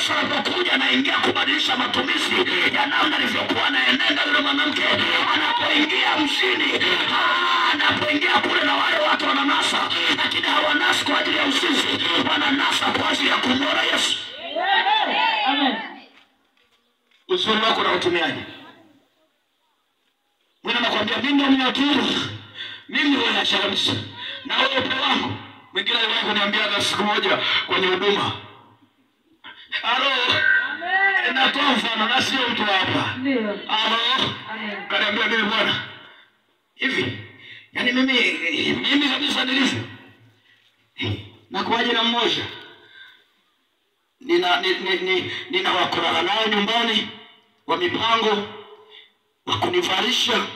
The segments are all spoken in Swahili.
Yesu anapokuja anaingia kubadilisha matumizi ya namna alivyokuwa anaenenda yule mwanamke anapoingia mjini. Anapoingia kule na wale watu wananasa, lakini hawanasi kwa ajili ya uzinzi, wananasa kwa ajili ya kumwona Yesu. Amen. Uzuri wako na utumiaji. Mwana nakwambia mimi ndio mnaturu. Mimi wewe achagamisha. Na wewe upe wangu. Mwingine wangu niambiaga siku moja kwenye huduma. Halo. Amen. Natoa mfano na sio mtu hapa. Ndio. Halo. Amen. Kaniambia mimi bwana. Hivi. Yaani mimi kabisa nilivyo. Na kuaje na mmoja. Nina wakulala nao nyumbani wa mipango wa kunivalisha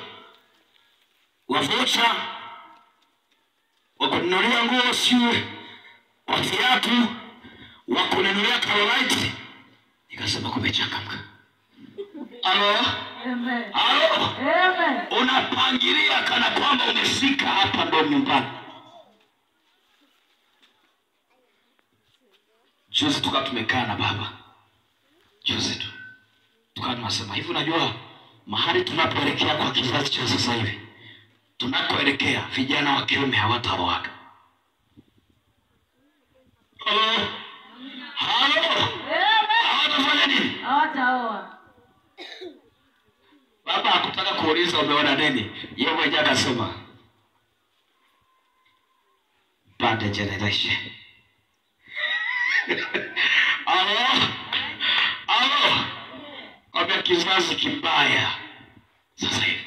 wa vocha wa kununulia nguo siwe wa viatu wa kununulia Carolite. Nikasema kumechangamka. Alo? Amen. Alo? Amen. Unapangilia kana kwamba umefika hapa ndo nyumbani. Juzi tukawa tumekaa na baba. Juzi tu. Tukawa tunasema hivi, unajua mahali tunapoelekea kwa kizazi cha sasa hivi, tunakoelekea vijana wa kiume hawataoa. Halo? Halo? Hawatafanya nini? Hawataoa. Baba hakutaka kuuliza umeona nini. Yeye mwenyewe akasema bad generation. Alo. Kwa kizazi kibaya sasa hivi.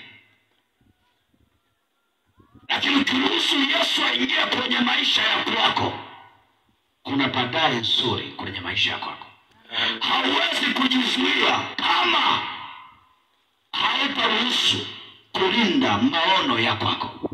Lakini ukiruhusu Yesu aingie kwenye maisha ya kwako, kuna baadaye nzuri kwenye maisha ya kwako. Hauwezi kujizuia kama hautaruhusu kulinda maono ya kwako.